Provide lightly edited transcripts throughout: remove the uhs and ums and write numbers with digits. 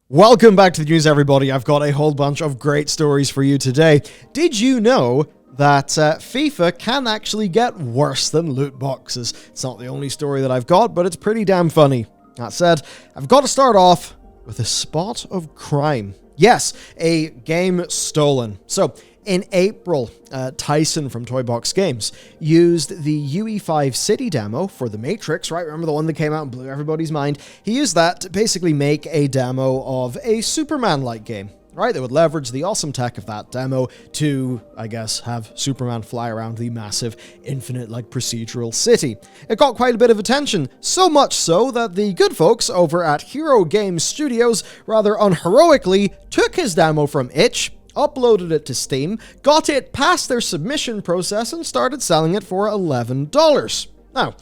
Welcome back to the news, everybody. I've got a whole bunch of great stories for you today. Did you know that FIFA can actually get worse than loot boxes? It's not the only story that I've got, but it's pretty damn funny. That said, I've got to start off with a spot of crime. Yes, a game stolen. So, in April, Tyson from Toybox Games used the UE5 City demo for The Matrix, right? Remember the one that came out and blew everybody's mind? He used that to basically make a demo of a Superman-like game, right? They would leverage the awesome tech of that demo to, I guess, have Superman fly around the massive, infinite-like procedural city. It got quite a bit of attention, so much so that the good folks over at Hero Games Studios rather unheroically took his demo from itch, uploaded it to Steam, got it past their submission process, and started selling it for $11. Now,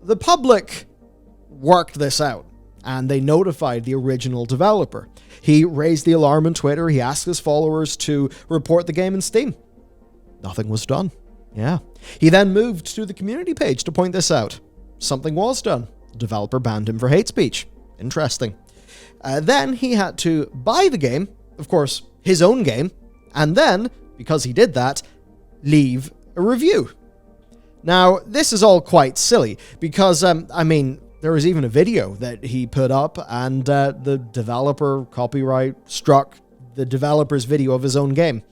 the public worked this out, and they notified the original developer. He raised the alarm on Twitter, he asked his followers to report the game in Steam. Nothing was done. Yeah. He then moved to the community page to point this out. Something was done. The developer banned him for hate speech. Interesting. Then he had to buy the game, of course, his own game, and then, because he did that, leave a review. Now, this is all quite silly, because, there was even a video that he put up, and the developer copyright struck the developer's video of his own game.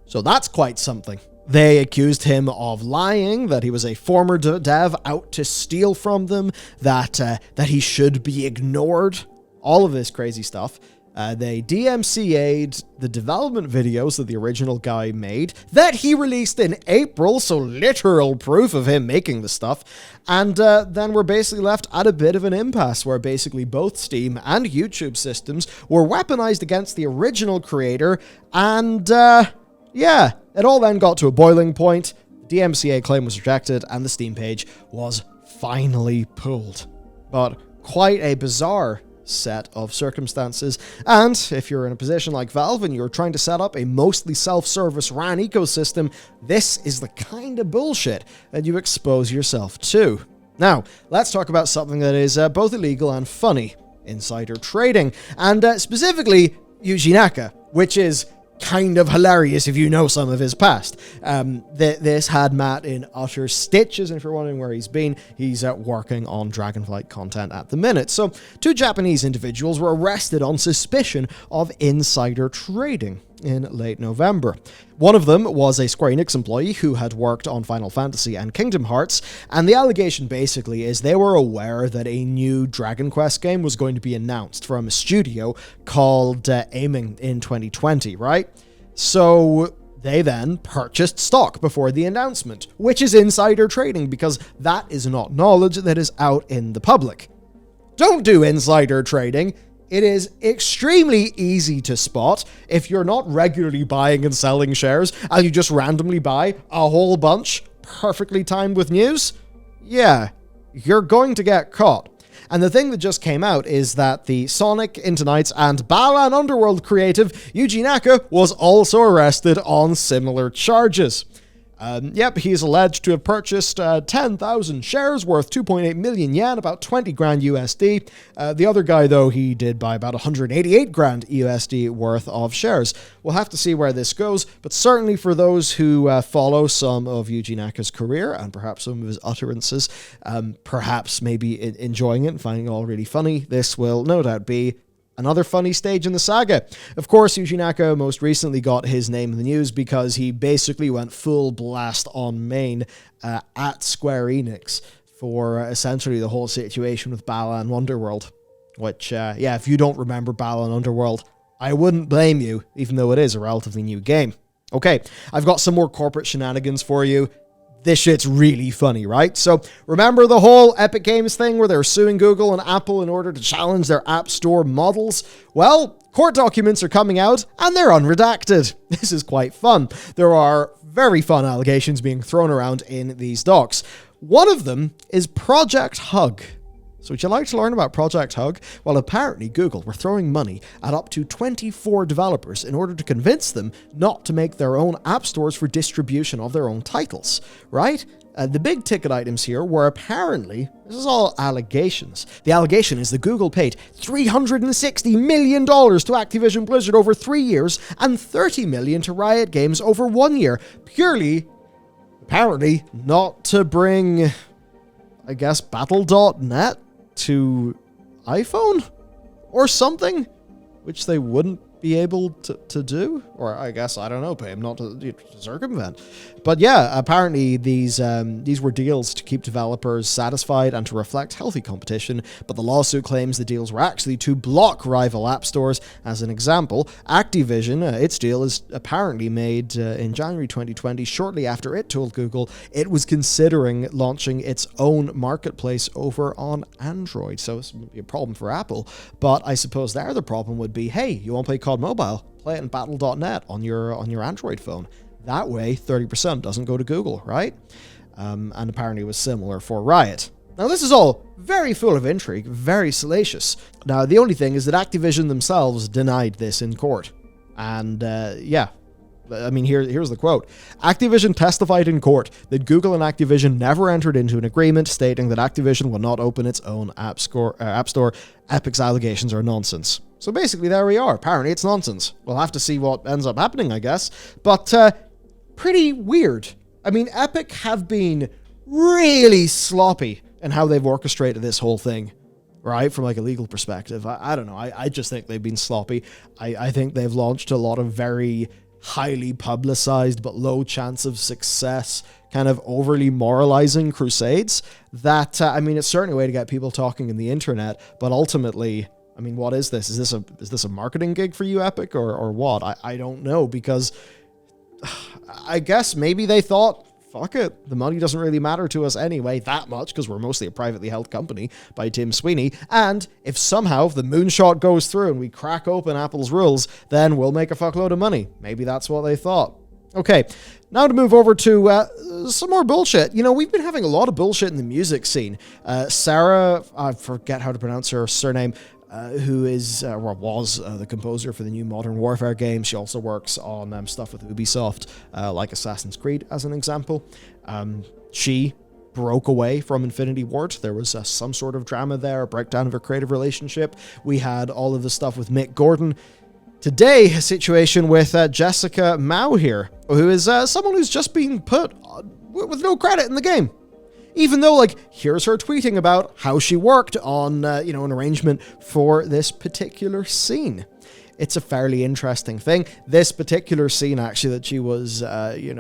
So that's quite something. They accused him of lying, that he was a former dev out to steal from them, that he should be ignored, all of this crazy stuff. They DMCA'd the development videos that the original guy made, that he released in April, so literal proof of him making the stuff, and then we're basically left at a bit of an impasse where basically both Steam and YouTube systems were weaponized against the original creator, and it all then got to a boiling point. The DMCA claim was rejected, and the Steam page was finally pulled. But quite a bizarre set of circumstances, and if you're in a position like Valve and you're trying to set up a mostly self-service RAN ecosystem, this is the kind of bullshit that you expose yourself to. Now, let's talk about something that is both illegal and funny: insider trading, and specifically Yuji Naka, which is kind of hilarious if you know some of his past. This had Matt in utter stitches, and if you're wondering where he's been, he's working on Dragonflight content at the minute. So, two Japanese individuals were arrested on suspicion of insider trading in late November. One of them was a Square Enix employee who had worked on Final Fantasy and Kingdom Hearts, and the allegation basically is they were aware that a new Dragon Quest game was going to be announced from a studio called Aiming in 2020, right? So they then purchased stock before the announcement, which is insider trading because that is not knowledge that is out in the public. Don't do insider trading. It is extremely easy to spot if you're not regularly buying and selling shares and you just randomly buy a whole bunch, perfectly timed with news. Yeah, you're going to get caught. And the thing that just came out is that the Sonic, Into Nights, and Balan Underworld creative Yuji Naka was also arrested on similar charges. He's alleged to have purchased 10,000 shares worth 2.8 million yen, about 20 grand USD. The other guy, though, he did buy about 188 grand USD worth of shares. We'll have to see where this goes, but certainly for those who follow some of Yuji Naka's career and perhaps some of his utterances, perhaps maybe enjoying it and finding it all really funny, this will no doubt be another funny stage in the saga. Of course, Yuji Naka most recently got his name in the news because he basically went full blast on main at Square Enix for essentially the whole situation with Balan Wonderworld. Which, if you don't remember Balan Underworld, I wouldn't blame you, even though it is a relatively new game. Okay, I've got some more corporate shenanigans for you. This shit's really funny, right? So, remember the whole Epic Games thing where they're suing Google and Apple in order to challenge their App Store models? Well, court documents are coming out, and they're unredacted. This is quite fun. There are very fun allegations being thrown around in these docs. One of them is Project Hug. So would you like to learn about Project Hug? Well, apparently Google were throwing money at up to 24 developers in order to convince them not to make their own app stores for distribution of their own titles, right? The big ticket items here were apparently, this is all allegations. The allegation is that Google paid $360 million to Activision Blizzard over 3 years and $30 million to Riot Games over 1 year, purely, apparently, not to bring, I guess, Battle.net to iPhone or something, which they wouldn't be able to do, or I guess, I don't know, pay him not to circumvent. But yeah, apparently these were deals to keep developers satisfied and to reflect healthy competition, but the lawsuit claims the deals were actually to block rival app stores. As an example, Activision, its deal is apparently made in January 2020, shortly after it told Google it was considering launching its own marketplace over on Android. So this would be a problem for Apple, but I suppose there the problem would be, hey, you want to play COD Mobile? Play it in Battle.net on your Android phone. That way, 30% doesn't go to Google, right? And apparently it was similar for Riot. Now, this is all very full of intrigue, very salacious. Now, the only thing is that Activision themselves denied this in court. And, yeah. I mean, here's the quote. Activision testified in court that Google and Activision never entered into an agreement stating that Activision will not open its own app store. Epic's allegations are nonsense. So basically, there we are. Apparently, it's nonsense. We'll have to see what ends up happening, I guess. But pretty weird. I mean, Epic have been really sloppy in how they've orchestrated this whole thing, right? From like a legal perspective. I don't know. I just think they've been sloppy. I think they've launched a lot of very highly publicized but low chance of success, kind of overly moralizing crusades that, I mean, it's certainly a way to get people talking in the internet, but ultimately, I mean, what is this? Is this a marketing gig for you, Epic, or what? I don't know, because I guess maybe they thought, fuck it, the money doesn't really matter to us anyway that much, because we're mostly a privately held company by Tim Sweeney, and if somehow the moonshot goes through and we crack open Apple's rules, then we'll make a fuckload of money. Maybe that's what they thought. Okay, now to move over to some more bullshit. You know, we've been having a lot of bullshit in the music scene. Sarah, I forget how to pronounce her surname, who is, or was, the composer for the new Modern Warfare game. She also works on stuff with Ubisoft, like Assassin's Creed, as an example. She broke away from Infinity Ward. There was some sort of drama there, a breakdown of her creative relationship. We had all of the stuff with Mick Gordon. Today, a situation with Jessica Mao here, who is someone who's just being put with no credit in the game. Even though, like, here's her tweeting about how she worked on, an arrangement for this particular scene. It's a fairly interesting thing. This particular scene, actually, that she was,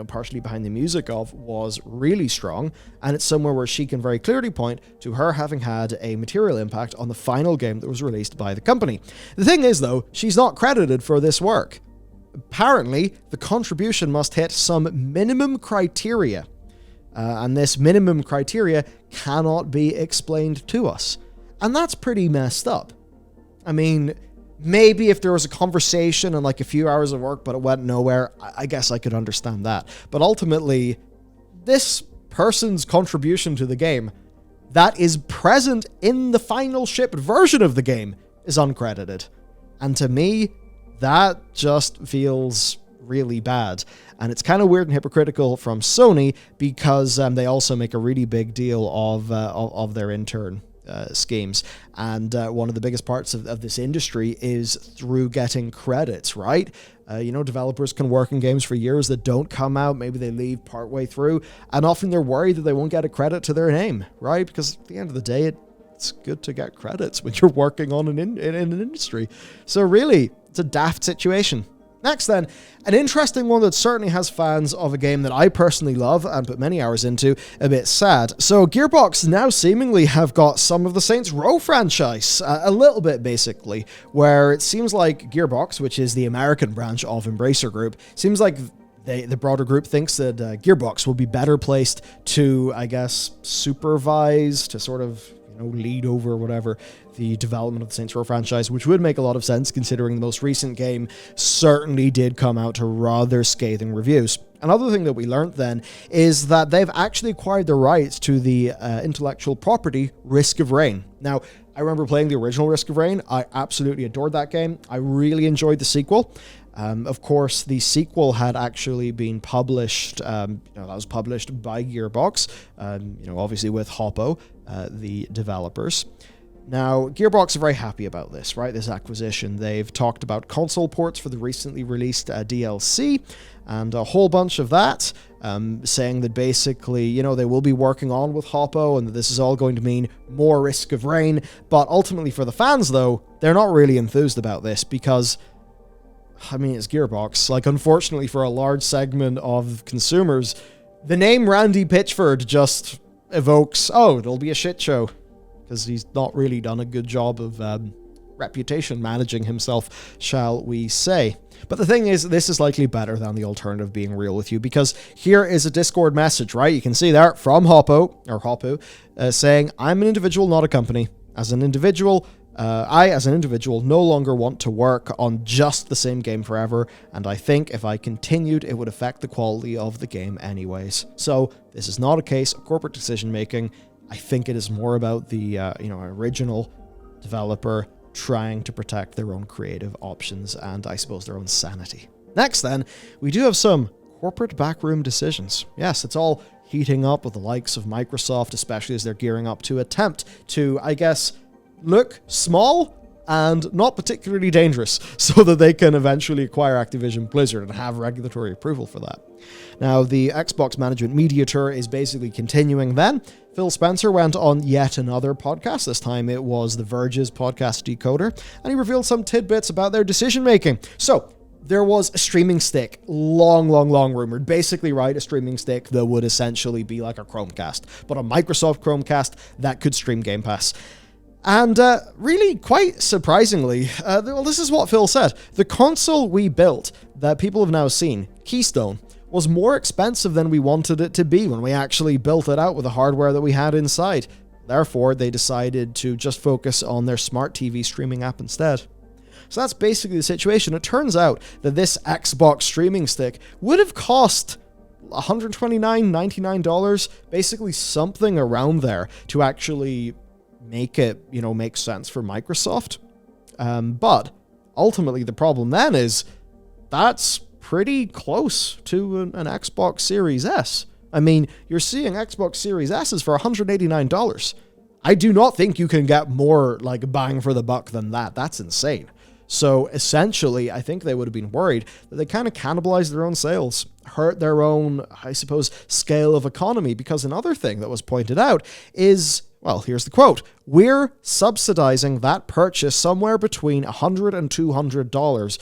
partially behind the music of, was really strong, and it's somewhere where she can very clearly point to her having had a material impact on the final game that was released by the company. The thing is, though, she's not credited for this work. Apparently, the contribution must hit some minimum criteria. And this minimum criteria cannot be explained to us. And that's pretty messed up. I mean, maybe if there was a conversation and like a few hours of work, but it went nowhere, I guess I could understand that. But ultimately, this person's contribution to the game that is present in the final shipped version of the game is uncredited. And to me, that just feels really bad. And it's kind of weird and hypocritical from Sony, because they also make a really big deal of their intern schemes. And one of the biggest parts of this industry is through getting credits, right? Developers can work in games for years that don't come out. Maybe they leave partway through, and often they're worried that they won't get a credit to their name, right? Because at the end of the day, it's good to get credits when you're working on in an industry. So really, it's a daft situation. Next then, an interesting one that certainly has fans of a game that I personally love and put many hours into, a bit sad. So Gearbox now seemingly have got some of the Saints Row franchise, a little bit basically, where it seems like Gearbox, which is the American branch of Embracer Group, seems like the broader group thinks that Gearbox will be better placed to, I guess, supervise, to sort of lead over whatever the development of the Saints Row franchise, which would make a lot of sense considering the most recent game certainly did come out to rather scathing reviews. Another thing that we learned then is that they've actually acquired the rights to the intellectual property Risk of Rain. Now, I remember playing the original Risk of Rain. I absolutely adored that game. I really enjoyed the sequel. Of course, the sequel had actually been published, that was published by Gearbox, obviously with Hoppo, the developers. Now, Gearbox are very happy about this, right? This acquisition. They've talked about console ports for the recently released DLC and a whole bunch of that, saying that basically, they will be working on with Hoppo and that this is all going to mean more Risk of Rain. But ultimately for the fans, though, they're not really enthused about this because, it's Gearbox. Unfortunately for a large segment of consumers, the name Randy Pitchford just evokes, it'll be a shit show. Because he's not really done a good job of reputation managing himself, shall we say. But the thing is, this is likely better than the alternative, being real with you, because here is a Discord message, right? You can see there from Hoppo, saying, I'm an individual, not a company. As an individual, as an individual, no longer want to work on just the same game forever, and I think if I continued, it would affect the quality of the game anyways. So, this is not a case of corporate decision-making. I think it is more about the, original developer trying to protect their own creative options and, I suppose, their own sanity. Next, then, we do have some corporate backroom decisions. Yes, it's all heating up with the likes of Microsoft, especially as they're gearing up to attempt to, I guess, look small and not particularly dangerous so that they can eventually acquire Activision Blizzard and have regulatory approval for that. Now, the Xbox Management Media Tour is basically continuing then. Phil Spencer went on yet another podcast. This time it was The Verge's podcast Decoder, and he revealed some tidbits about their decision-making. So, there was a streaming stick, long rumored. Basically, right, a streaming stick that would essentially be like a Chromecast, but a Microsoft Chromecast that could stream Game Pass. And really, quite surprisingly, this is what Phil said. The console we built that people have now seen, Keystone, was more expensive than we wanted it to be when we actually built it out with the hardware that we had inside. Therefore, they decided to just focus on their smart TV streaming app instead. So that's basically the situation. It turns out that this Xbox streaming stick would have cost $129.99, basically something around there, to actually make it, make sense for Microsoft. But ultimately, the problem then is that's pretty close to an Xbox Series S. You're seeing Xbox Series S's for $189. I do not think you can get more bang for the buck than that. That's insane. So essentially, I think they would have been worried that they kind of cannibalized their own sales, hurt their own, I suppose, scale of economy, because another thing that was pointed out is, well, here's the quote, "We're subsidizing that purchase somewhere between $100 and $200,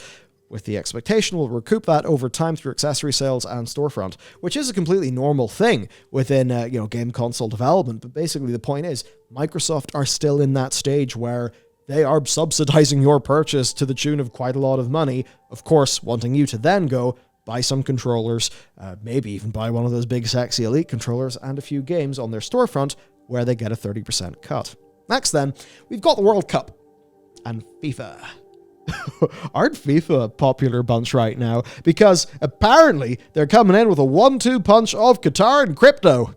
with the expectation we'll recoup that over time through accessory sales and storefront," which is a completely normal thing within, game console development. But basically the point is, Microsoft are still in that stage where they are subsidizing your purchase to the tune of quite a lot of money, of course, wanting you to then go buy some controllers, maybe even buy one of those big sexy Elite controllers and a few games on their storefront where they get a 30% cut. Next then, we've got the World Cup and FIFA. Aren't FIFA a popular bunch right now? Because apparently they're coming in with a 1-2 punch of Qatar and crypto.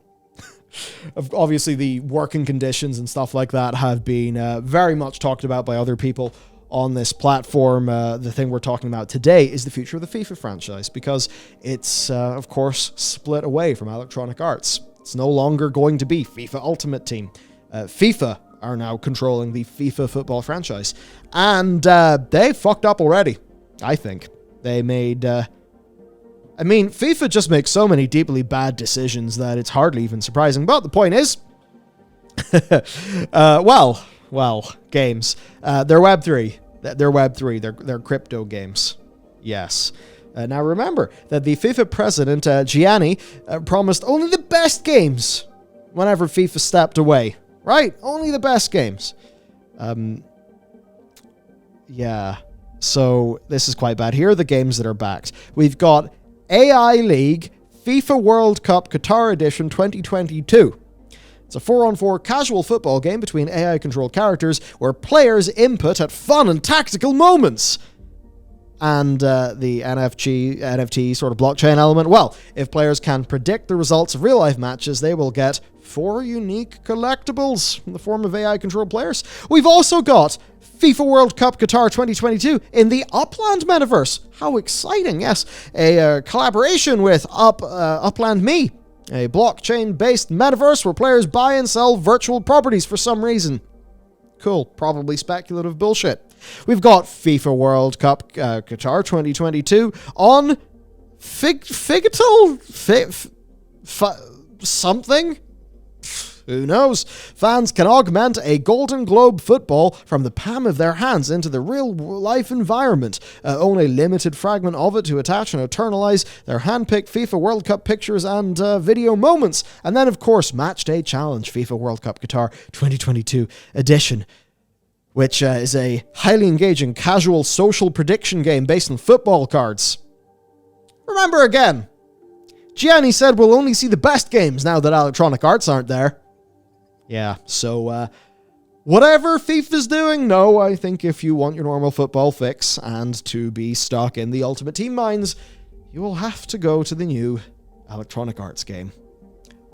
Obviously, the working conditions and stuff like that have been very much talked about by other people on this platform. The thing we're talking about today is the future of the FIFA franchise, because it's, of course, split away from Electronic Arts. It's no longer going to be FIFA Ultimate Team. FIFA are now controlling the FIFA football franchise. And they fucked up already, I think. They made... FIFA just makes so many deeply bad decisions that it's hardly even surprising. But the point is... games. They're Web3. They're Web3. They're crypto games. Yes. Now remember that the FIFA president, Gianni, promised only the best games whenever FIFA stepped away. Right? Only the best games. Yeah. So this is quite bad. Here are the games that are backed. We've got AI League FIFA World Cup Qatar Edition 2022. It's a 4-on-4 casual football game between AI-controlled characters where players input at fun and tactical moments. And the NFT sort of blockchain element, well, if players can predict the results of real-life matches, they will get 4 unique collectibles in the form of AI-controlled players. We've also got FIFA World Cup Qatar 2022 in the Upland metaverse. How exciting, yes. A collaboration with Upland Me, a blockchain-based metaverse where players buy and sell virtual properties for some reason. Cool, probably speculative bullshit. We've got FIFA World Cup Qatar 2022 on something? Who knows? Fans can augment a Golden Globe football from the palm of their hands into the real-life environment, own a limited fragment of it to attach and eternalize their hand-picked FIFA World Cup pictures and video moments, and then, of course, Matchday Challenge FIFA World Cup Qatar 2022 edition, which is a highly engaging, casual, social prediction game based on football cards. Remember again, Gianni said we'll only see the best games now that Electronic Arts aren't there. Yeah, so whatever FIFA's doing, no, I think if you want your normal football fix and to be stuck in the Ultimate Team mines, you will have to go to the new Electronic Arts game.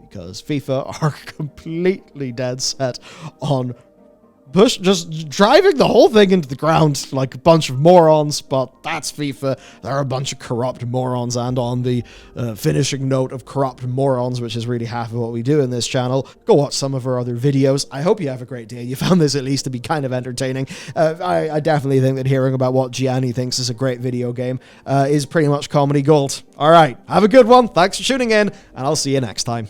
Because FIFA are completely dead set on just driving the whole thing into the ground like a bunch of morons, but that's FIFA. They're a bunch of corrupt morons, and on the finishing note of corrupt morons, which is really half of what we do in this channel, go watch some of our other videos. I hope you have a great day. You found this at least to be kind of entertaining. I definitely think that hearing about what Gianni thinks is a great video game is pretty much comedy gold. Alright, have a good one. Thanks for tuning in, and I'll see you next time.